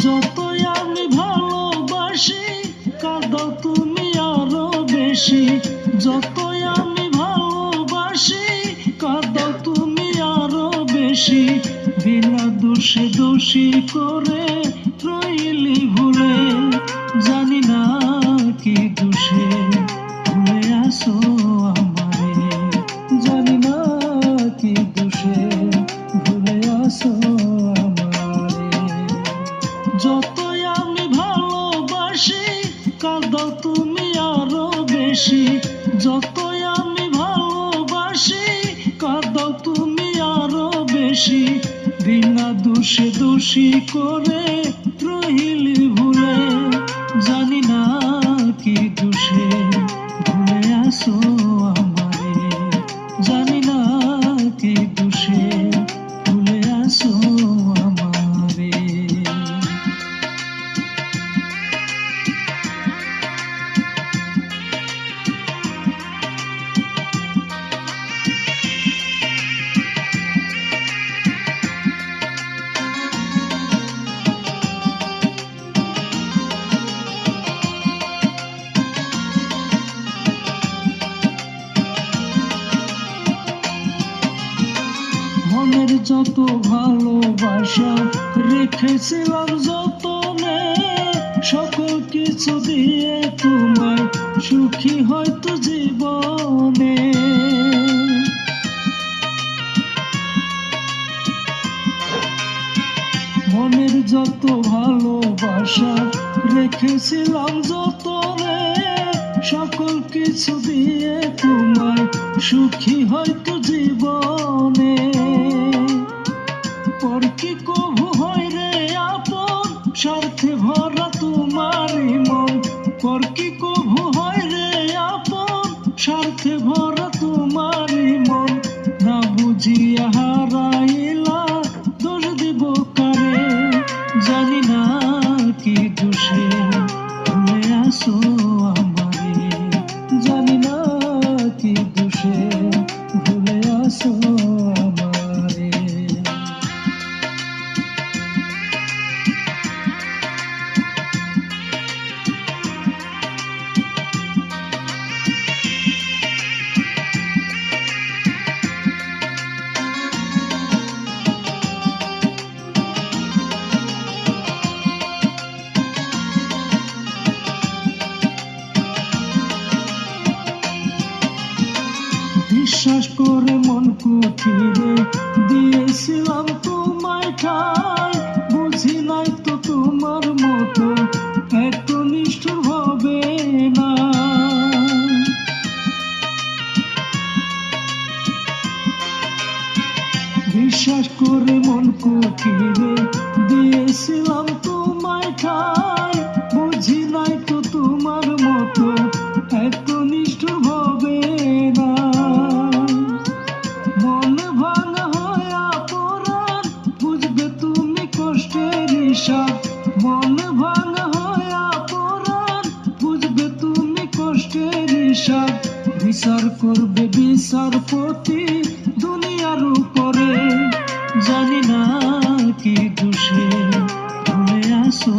যতই আমি ভালোবাসি কাঁদাও তুমি আরো বেশি। যতই আমি ভালোবাসি কাঁদাও তুমি আরো বেশি। বিনা দোষে দোষী করে রইলি ভুলে, জানি না কি দোষে ভুলে আসো আমারে, জানি না কি দোষে ভুলে আসো আমারে। যতই আমি ভালোবাসি কাঁদাও তুমি আরো বেশি। যতই আমি ভালোবাসি কাঁদাও তুমি আরো বেশি। বিনা দোষে দোষী করে রইলি ভুলে, জানি না কি দোষে ভুলে আসো আমারে, জানি না কি দোষে ভুলে আসো আমারে। মনের যত ভালোবাসা রেখেছিলাম যতনে, সকল কিছু দিয়ে তোমায় সুখী হয়তো জীবনে। মনের যত ভালোবাসা রেখেছিলাম যতনে, সকল কিছু দিয়ে তোমায় সুখী হয়তো জীবনে। পর কি কভু হয় রে আপন স্বার্থে ভরা তোমারই মন। পর কি কভু হয় রে আপন স্বার্থে ভরা তোমারই মন। না বুঝিয়া হারাইলা দোষ দিব কারে, জানি না কি দোষে ভুলে আসো আমারে, জানি না কি দোষে ভুলে আসো আমারে। বিশ্বাস করে মন কুঠিরে দিয়েছিলাম তোমায় ঠাই, বুঝি নাই তো তোমার মতো এত নিষ্ঠুর হবে না। বিশ্বাস করে মন কুঠিরে দিয়েছিলাম তোমায় ঠাই, বুঝি নাই তো তোমার মতো এত নিষ্ঠুর হবে না। মন ভাঙা হয়া পরাণ বুঝবে তুমি কষ্টের হিসাব। মন ভাঙা হয়া পরাণ বুঝবে তুমি কষ্টের হিসাব। বিচার করবে বিচারপতি দুনিয়ার উপরে, জানি না কি দোষে ভুলে আসো